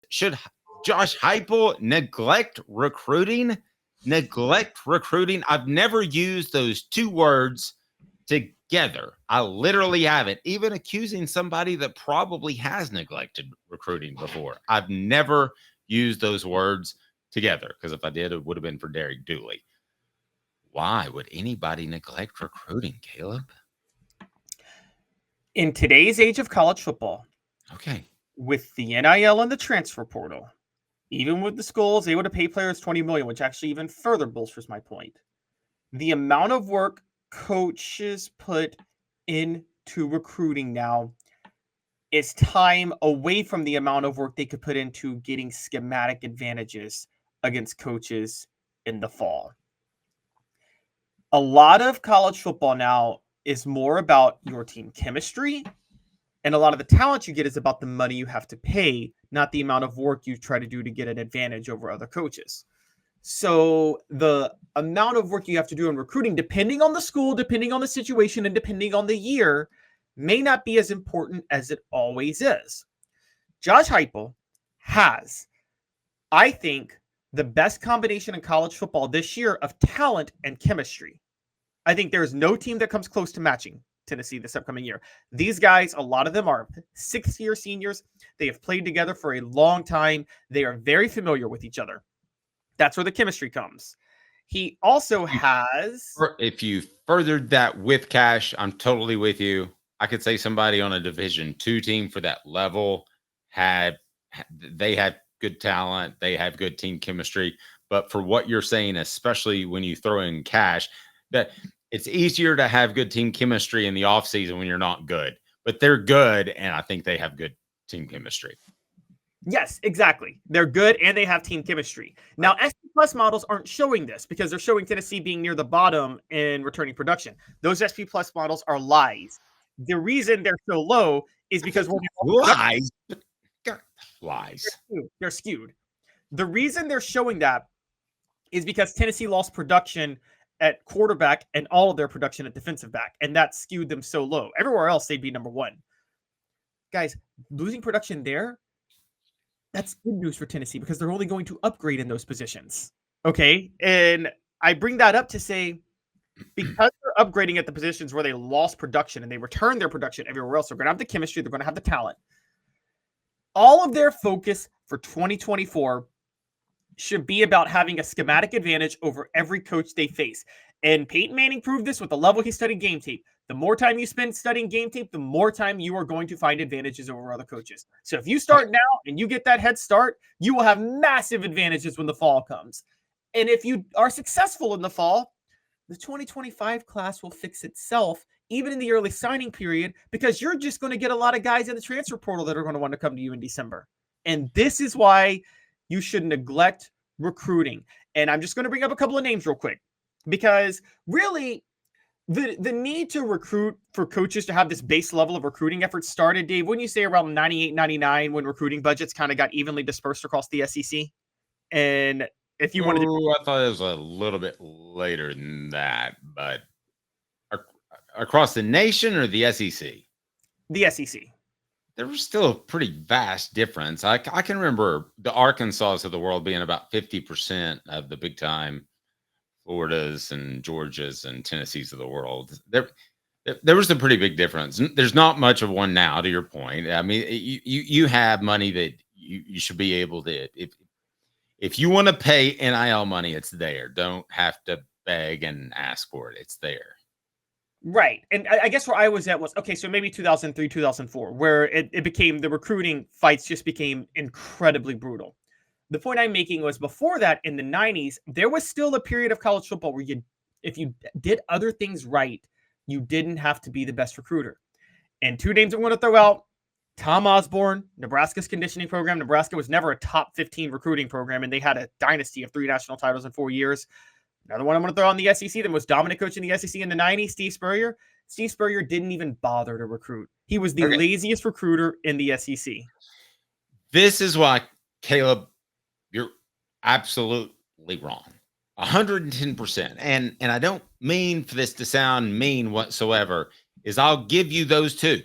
should Josh Heupel neglect recruiting? Neglect recruiting. I've never used those two words together. I literally haven't, even accusing somebody that probably has neglected recruiting before. I've never used those words together, because if I did, it would have been for Derek Dooley. Why would anybody neglect recruiting, Caleb? In today's age of college football, okay, with the NIL and the transfer portal, even with the schools able to pay players $20 million, which actually even further bolsters my point, the amount of work coaches put into recruiting now is time away from the amount of work they could put into getting schematic advantages against coaches in the fall. A lot of college football now is more about your team chemistry, and a lot of the talent you get is about the money you have to pay, not the amount of work you try to do to get an advantage over other coaches. So the amount of work you have to do in recruiting, depending on the school, depending on the situation, and depending on the year, may not be as important as it always is. Josh Heupel has, I think, the best combination in college football this year of talent and chemistry. I think there is no team that comes close to matching Tennessee this upcoming year. These guys, a lot of them are sixth-year seniors. They have played together for a long time. They are very familiar with each other. That's where the chemistry comes. He also has... If you furthered that with cash, I'm totally with you. I could say somebody on a Division II team for that level they had good talent. They have good team chemistry. But for what you're saying, especially when you throw in cash, that it's easier to have good team chemistry in the offseason when you're not good. But they're good, and I think they have good team chemistry. Yes, exactly. They're good, and they have team chemistry. Now, SP Plus models aren't showing this because they're showing Tennessee being near the bottom in returning production. Those SP Plus models are lies. The reason they're so low is because lies. Lies. They're skewed. The reason they're showing that is because Tennessee lost production at quarterback and all of their production at defensive back, and that skewed them so low. Everywhere else, they'd be number one. Guys, losing production there, that's good news for Tennessee because they're only going to upgrade in those positions. Okay? And I bring that up to say, because they're upgrading at the positions where they lost production and they returned their production everywhere else, they're going to have the chemistry, they're going to have the talent. All of their focus for 2024 should be about having a schematic advantage over every coach they face. And Peyton Manning proved this with the level he studied game tape. The more time you spend studying game tape, the more time you are going to find advantages over other coaches. So if you start now and you get that head start, you will have massive advantages when the fall comes. And if you are successful in the fall, the 2025 class will fix itself, even in the early signing period, because you're just going to get a lot of guys in the transfer portal that are going to want to come to you in December. And this is why you should neglect recruiting. And I'm just going to bring up a couple of names real quick, because really the need to recruit for coaches to have this base level of recruiting effort started, Dave, wouldn't you say around 98, 99 when recruiting budgets kind of got evenly dispersed across the SEC? And if you wanted to... I thought it was a little bit later than that, but across the nation or the SEC? The SEC. There was still a pretty vast difference. I can remember the Arkansas of the world being about 50% of the big time Floridas and Georgias and Tennessees of the world. There was a pretty big difference. There's not much of one now, to your point. I mean, you have money that you should be able to, if you want to pay NIL money, it's there. Don't have to beg and ask for it. It's there. Right. And I guess where I was at was, okay, so maybe 2003, 2004, where it became, the recruiting fights just became incredibly brutal. The point I'm making was before that, in the 90s, there was still a period of college football where if you did other things right, you didn't have to be the best recruiter. And two names I'm going to throw out: Tom Osborne, Nebraska's conditioning program. Nebraska was never a top 15 recruiting program, and they had a dynasty of 3 national titles in 4 years. Another one I'm going to throw on the SEC, the most dominant coach in the SEC in the 90s, Steve Spurrier. Steve Spurrier didn't even bother to recruit. He was the laziest recruiter in the SEC. This is why, Caleb, you're absolutely wrong. 110%. And I don't mean for this to sound mean whatsoever, is I'll give you those two.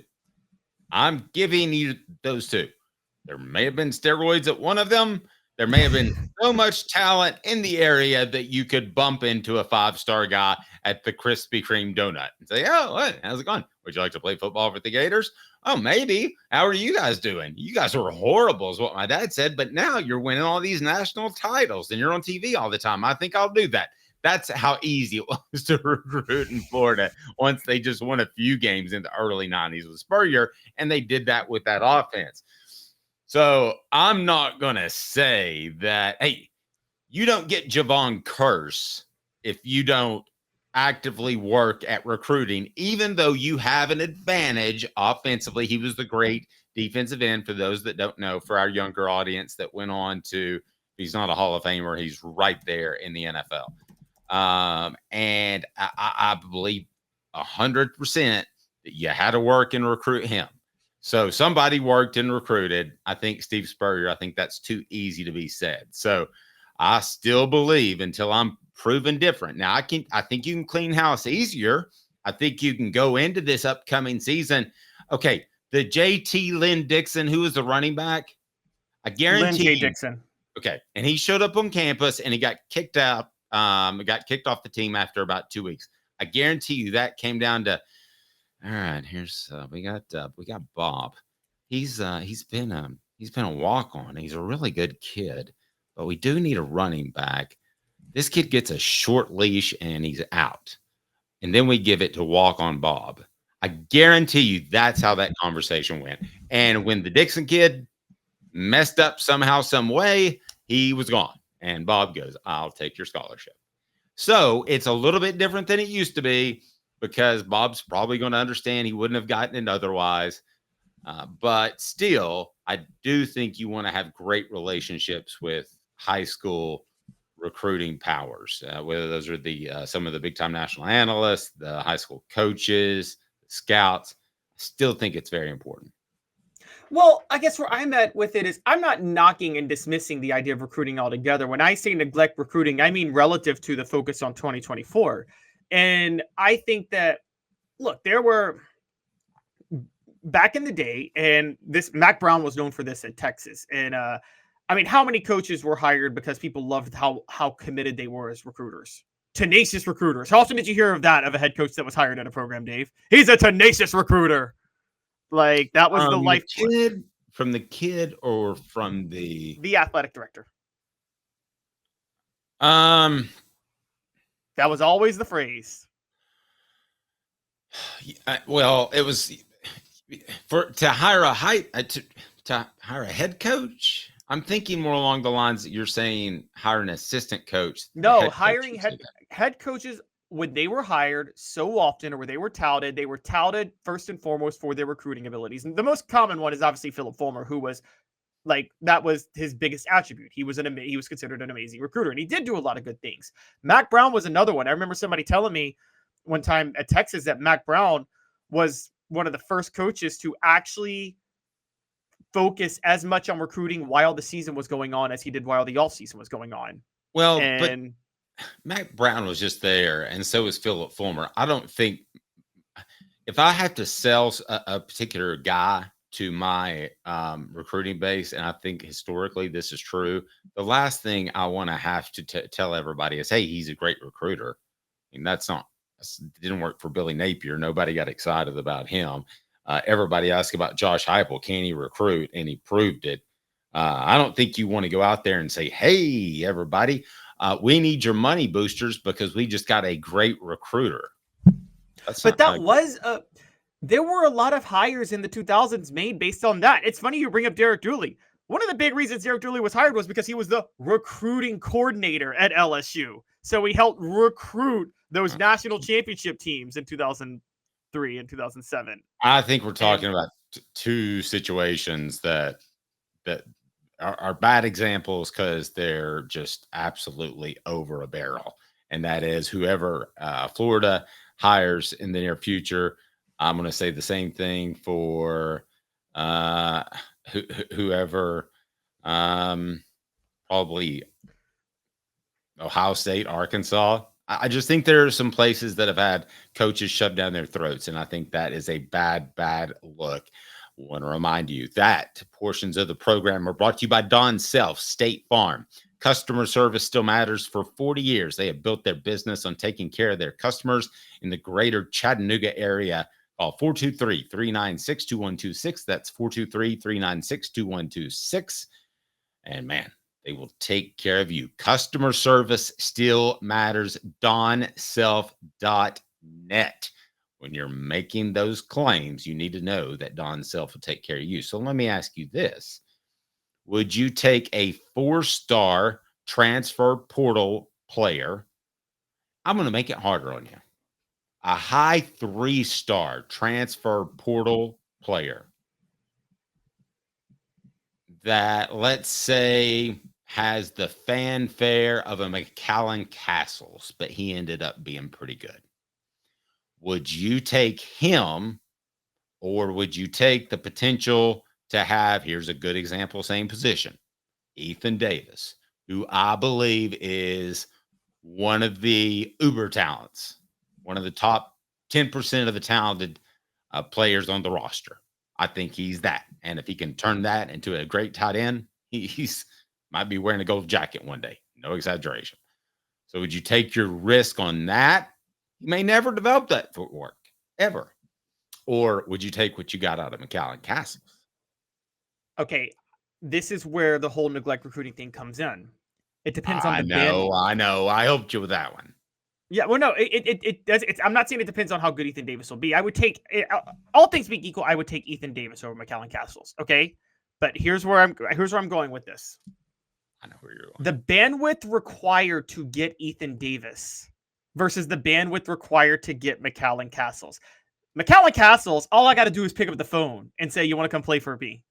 I'm giving you those two. There may have been steroids at one of them. There may have been so much talent in the area that you could bump into a 5-star guy at the Krispy Kreme donut and say, "Oh, what? How's it going? Would you like to play football with the Gators? Oh, maybe. How are you guys doing? You guys are horrible," is what my dad said. But now you're winning all these national titles and you're on TV all the time. I think I'll do that. That's how easy it was to recruit in Florida once they just won a few games in the early 90s with Spurrier, and they did that with that offense. So I'm not going to say that, hey, you don't get Javon Curse if you don't actively work at recruiting, even though you have an advantage offensively. He was the great defensive end, for those that don't know, for our younger audience that went on to, he's not a Hall of Famer, he's right there in the NFL. And I believe 100% that you had to work and recruit him. So somebody worked and recruited. I think Steve Spurrier. I think that's too easy to be said. So I still believe until I'm proven different. Now I think you can clean house easier. I think you can go into this upcoming season. Okay, the JT Lynn Dixon, who is the running back, I guarantee Lynn J. Dixon. Okay, and he showed up on campus and he got kicked out. Got kicked off the team after about 2 weeks. I guarantee you that came down to, all right, here's we got Bob. He's been a walk-on. He's a really good kid, but we do need a running back. This kid gets a short leash and he's out. And then we give it to walk-on Bob. I guarantee you that's how that conversation went. And when the Dixon kid messed up somehow, some way, he was gone. And Bob goes, "I'll take your scholarship." So it's a little bit different than it used to be, because Bob's probably going to understand he wouldn't have gotten it otherwise. But still, I do think you want to have great relationships with high school recruiting powers, whether those are the some of the big time national analysts, the high school coaches, scouts. I still think it's very important. Well, I guess where I'm at with it is I'm not knocking and dismissing the idea of recruiting altogether. When I say neglect recruiting, I mean relative to the focus on 2024. And I think that, look, there were back in the day, and this Mac Brown was known for this at Texas. And I mean, how many coaches were hired because people loved how committed they were as recruiters? Tenacious recruiters. How often did you hear of that, of a head coach that was hired at a program, Dave? He's a tenacious recruiter. Like, that was the life from the kid or from the athletic director. That was always the phrase. Well, it was to hire a head coach. I'm thinking more along the lines that you're saying, hire an assistant coach. No, hiring head coaches, when they were hired so often, or where they were touted first and foremost for their recruiting abilities. And the most common one is obviously Philip Fulmer, who was like, that was his biggest attribute. He was considered an amazing recruiter, and he did do a lot of good things. Mac Brown was another one. I remember somebody telling me one time at Texas that Mac Brown was one of the first coaches to actually focus as much on recruiting while the season was going on as he did while the off season was going on. Well, but Mac Brown was just there, and so was Philip Fulmer. I don't think, if I have to sell a particular guy to my recruiting base, and I think historically this is true, the last thing I want to have to tell everybody is, hey, he's a great recruiter. I mean, that didn't work for Billy Napier. Nobody got excited about him. Everybody asked about Josh Heupel. Can he recruit? And he proved it. I don't think you want to go out there and say, hey, everybody, we need your money boosters because we just got a great recruiter. There were a lot of hires in the 2000s made based on that. It's funny you bring up Derek Dooley. One of the big reasons Derek Dooley was hired was because he was the recruiting coordinator at LSU. So he helped recruit those national championship teams in 2003 and 2007. I think we're talking about two situations that are bad examples because they're just absolutely over a barrel. And that is whoever Florida hires in the near future. I'm going to say the same thing for whoever, probably Ohio State, Arkansas. I just think there are some places that have had coaches shoved down their throats, and I think that is a bad look. Want to remind you that portions of the program are brought to you by Don Self, State Farm. Customer service still matters. For 40 years, they have built their business on taking care of their customers in the greater Chattanooga area. Call 423-396-2126. That's 423-396-2126. And man, they will take care of you. Customer service still matters. DonSelf.net. When you're making those claims, you need to know that Don Self will take care of you. So let me ask you this. Would you take a 4-star transfer portal player? I'm going to make it harder on you. A high 3-star transfer portal player that, let's say, has the fanfare of a McAllen Castles, but he ended up being pretty good. Would you take him, or would you take the potential to have, here's a good example, same position, Ethan Davis, who I believe is one of the uber talents, one of the top 10% of the talented players on the roster. I think he's that. And if he can turn that into a great tight end, he's might be wearing a gold jacket one day. No exaggeration. So would you take your risk on that? You may never develop that footwork, ever. Or would you take what you got out of McAllen Castles? Okay, this is where the whole neglect recruiting thing comes in. It depends on I the band. know. I helped you with that one. Yeah, well, no, it does. I'm not saying it depends on how good Ethan Davis will be. I would take all things being equal. I would take Ethan Davis over McAllen Castles. Okay, but here's where I'm going with this. I know where you're going. The bandwidth required to get Ethan Davis versus the bandwidth required to get McAllen Castles. McAllen Castles, all I got to do is pick up the phone and say, "You want to come play for me?"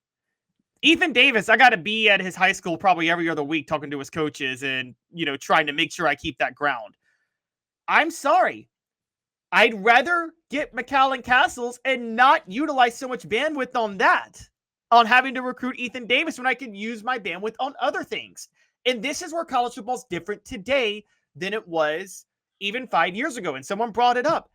Ethan Davis, I got to be at his high school probably every other week talking to his coaches and, trying to make sure I keep that ground. I'm sorry. I'd rather get McAllen Castles and not utilize so much bandwidth on that, on having to recruit Ethan Davis when I can use my bandwidth on other things. And this is where college football is different today than it was even 5 years ago. And someone brought it up.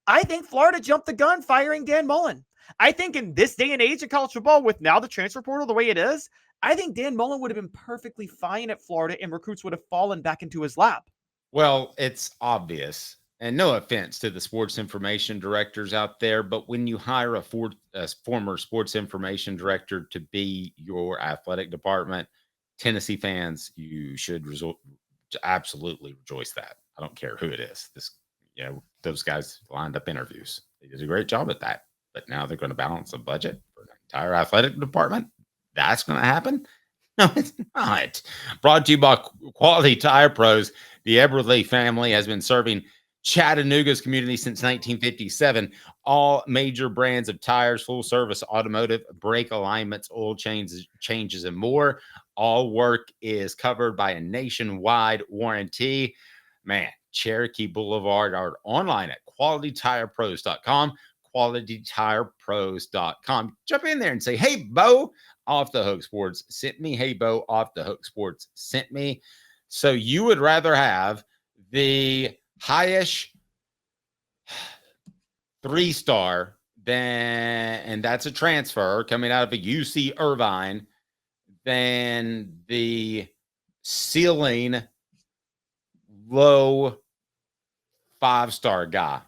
I think Florida jumped the gun firing Dan Mullen. I think in this day and age of college football, with now the transfer portal the way it is, I think Dan Mullen would have been perfectly fine at Florida and recruits would have fallen back into his lap. Well, it's obvious, and no offense to the sports information directors out there, but when you hire a former sports information director to be your athletic department, Tennessee fans, you should absolutely rejoice that. I don't care who it is. Those guys lined up interviews. They did a great job at that. But now they're going to balance a budget for the entire athletic department. That's going to happen? No, it's not. Brought to you by Quality Tire Pros. The Eberle family has been serving Chattanooga's community since 1957. All major brands of tires, full service automotive, brake alignments, oil changes, and more. All work is covered by a nationwide warranty. Man, Cherokee Blvd are online at qualitytirepros.com. qualitytirepros.com. Jump in there and say, "Hey, Bo, Off the Hook Sports sent me. Hey, Bo, Off the Hook Sports sent me." So you would rather have the highest 3-star and that's a transfer coming out of a UC Irvine, than the ceiling low 5-star guy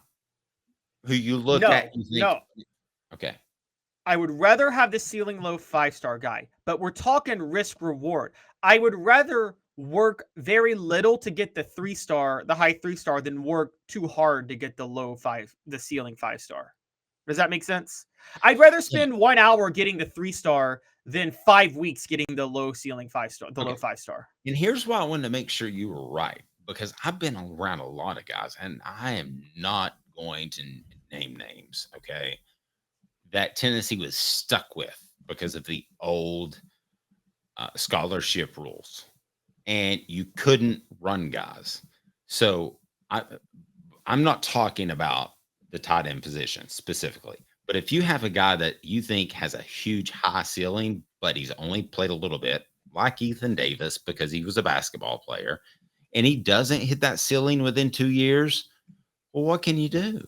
who you look at and think, no. Okay. I would rather have the ceiling low 5-star guy, but we're talking risk reward. I would rather work very little to get the high 3-star than work too hard to get the ceiling 5-star. Does that make sense? I'd rather spend 1 hour getting the 3-star than 5 weeks getting the low ceiling 5-star, low 5-star. And here's why I wanted to make sure you were right, because I've been around a lot of guys, and I am not going to name names, okay, that Tennessee was stuck with because of the old scholarship rules, and you couldn't run guys. So I'm not talking about the tight end position specifically, but if you have a guy that you think has a huge high ceiling, but he's only played a little bit, like Ethan Davis, because he was a basketball player, and he doesn't hit that ceiling within 2 years, well, what can you do?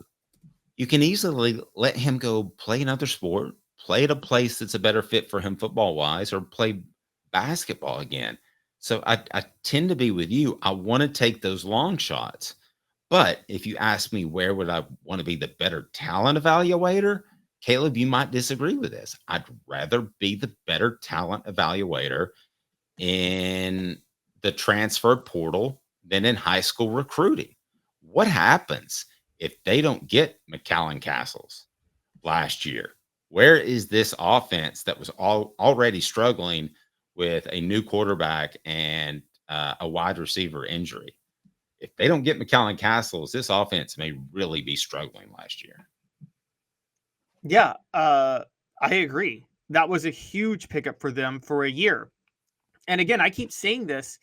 You can easily let him go play another sport, play at a place that's a better fit for him football wise, or play basketball again. So I tend to be with you. I want to take those long shots. But if you ask me where would I want to be the better talent evaluator, Caleb, you might disagree with this. I'd rather be the better talent evaluator in the transfer portal than in high school recruiting. What happens if they don't get McAllen Castles last year? Where is this offense that was already struggling with a new quarterback and a wide receiver injury? If they don't get McAllen Castles, this offense may really be struggling last year. Yeah, I agree. That was a huge pickup for them for a year. And again, I keep saying this.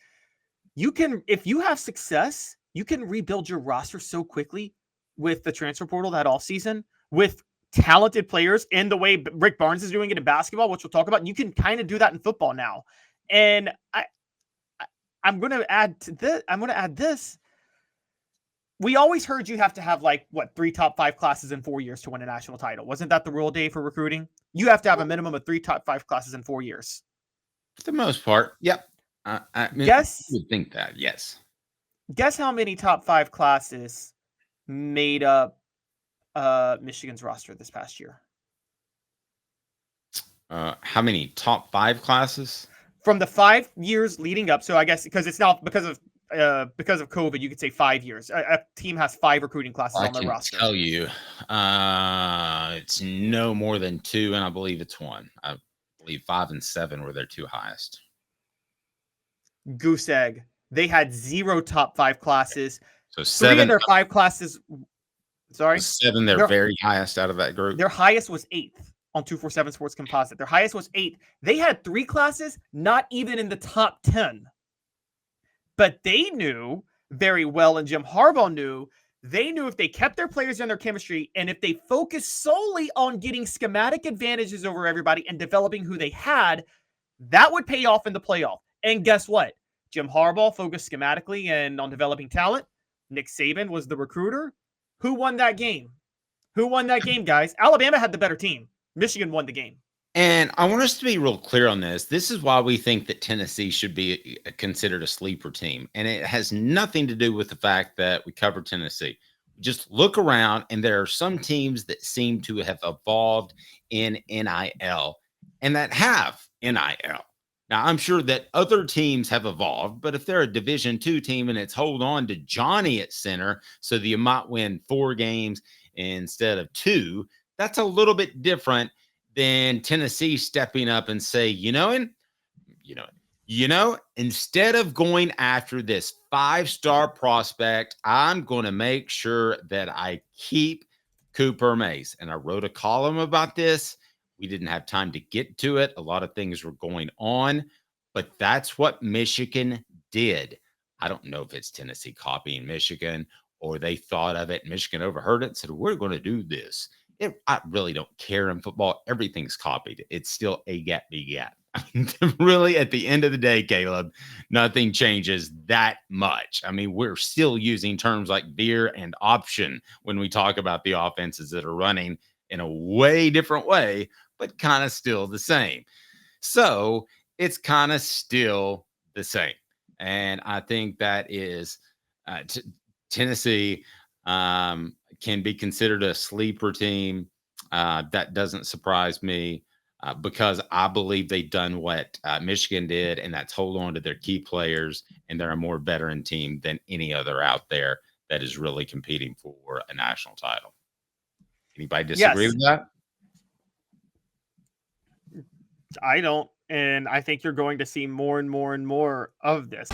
You can, if you have success, you can rebuild your roster so quickly with the transfer portal that all season with talented players and the way Rick Barnes is doing it in basketball, which we'll talk about. You can kind of do that in football now. And I'm going to add to this. I'm going to add this. We always heard you have to have like 3 top 5 classes in 4 years to win a national title. Wasn't that the rule, Dave, for recruiting? You have to have a minimum of 3 top 5 classes in 4 years. For the most part, yep. I mean, guess you would think that, yes. Guess how many top 5 classes made up Michigan's roster this past year? How many top 5 classes? From the 5 years leading up. So I guess because it's now because of COVID, you could say 5 years. A team has 5 recruiting classes on their roster. I can tell you, it's no more than 2, and I believe it's 1. I believe 5 and 7 were their 2 highest. Goose egg. They had 0 top 5 classes. So 7 3 of their 5 classes. Sorry, 7. They're very highest out of that group. Their highest was 8th on 247 Sports Composite. Their highest was 8th. They had 3 classes, not even in the top 10. But they knew very well, and Jim Harbaugh knew, they knew if they kept their players in their chemistry and if they focused solely on getting schematic advantages over everybody and developing who they had, that would pay off in the playoff. And guess what? Jim Harbaugh focused schematically and on developing talent. Nick Saban was the recruiter. Who won that game? Who won that game, guys? Alabama had the better team. Michigan won the game. And I want us to be real clear on this. This is why we think that Tennessee should be considered a sleeper team. And it has nothing to do with the fact that we cover Tennessee. Just look around, and there are some teams that seem to have evolved in NIL and that have NIL. Now, I'm sure that other teams have evolved, but if they're a Division II team and it's hold on to Johnny at center so that you might win 4 games instead of 2, that's a little bit different than Tennessee stepping up and say, instead of going after this 5-star prospect, I'm going to make sure that I keep Cooper Mace. And I wrote a column about this. We didn't have time to get to it. A lot of things were going on, but that's what Michigan did. I don't know if it's Tennessee copying Michigan or they thought of it. Michigan overheard it and said, we're going to do this. I really don't care in football. Everything's copied. It's still A gap, B gap. Really, at the end of the day, Caleb, nothing changes that much. I mean, we're still using terms like veer and option when we talk about the offenses that are running in a way different way, but kind of still the same. So it's kind of still the same. And I think that is Tennessee can be considered a sleeper team. That doesn't surprise me because I believe they've done what Michigan did, and that's hold on to their key players, and they're a more veteran team than any other out there that is really competing for a national title. Anybody disagree with that? I don't, and I think you're going to see more and more and more of this.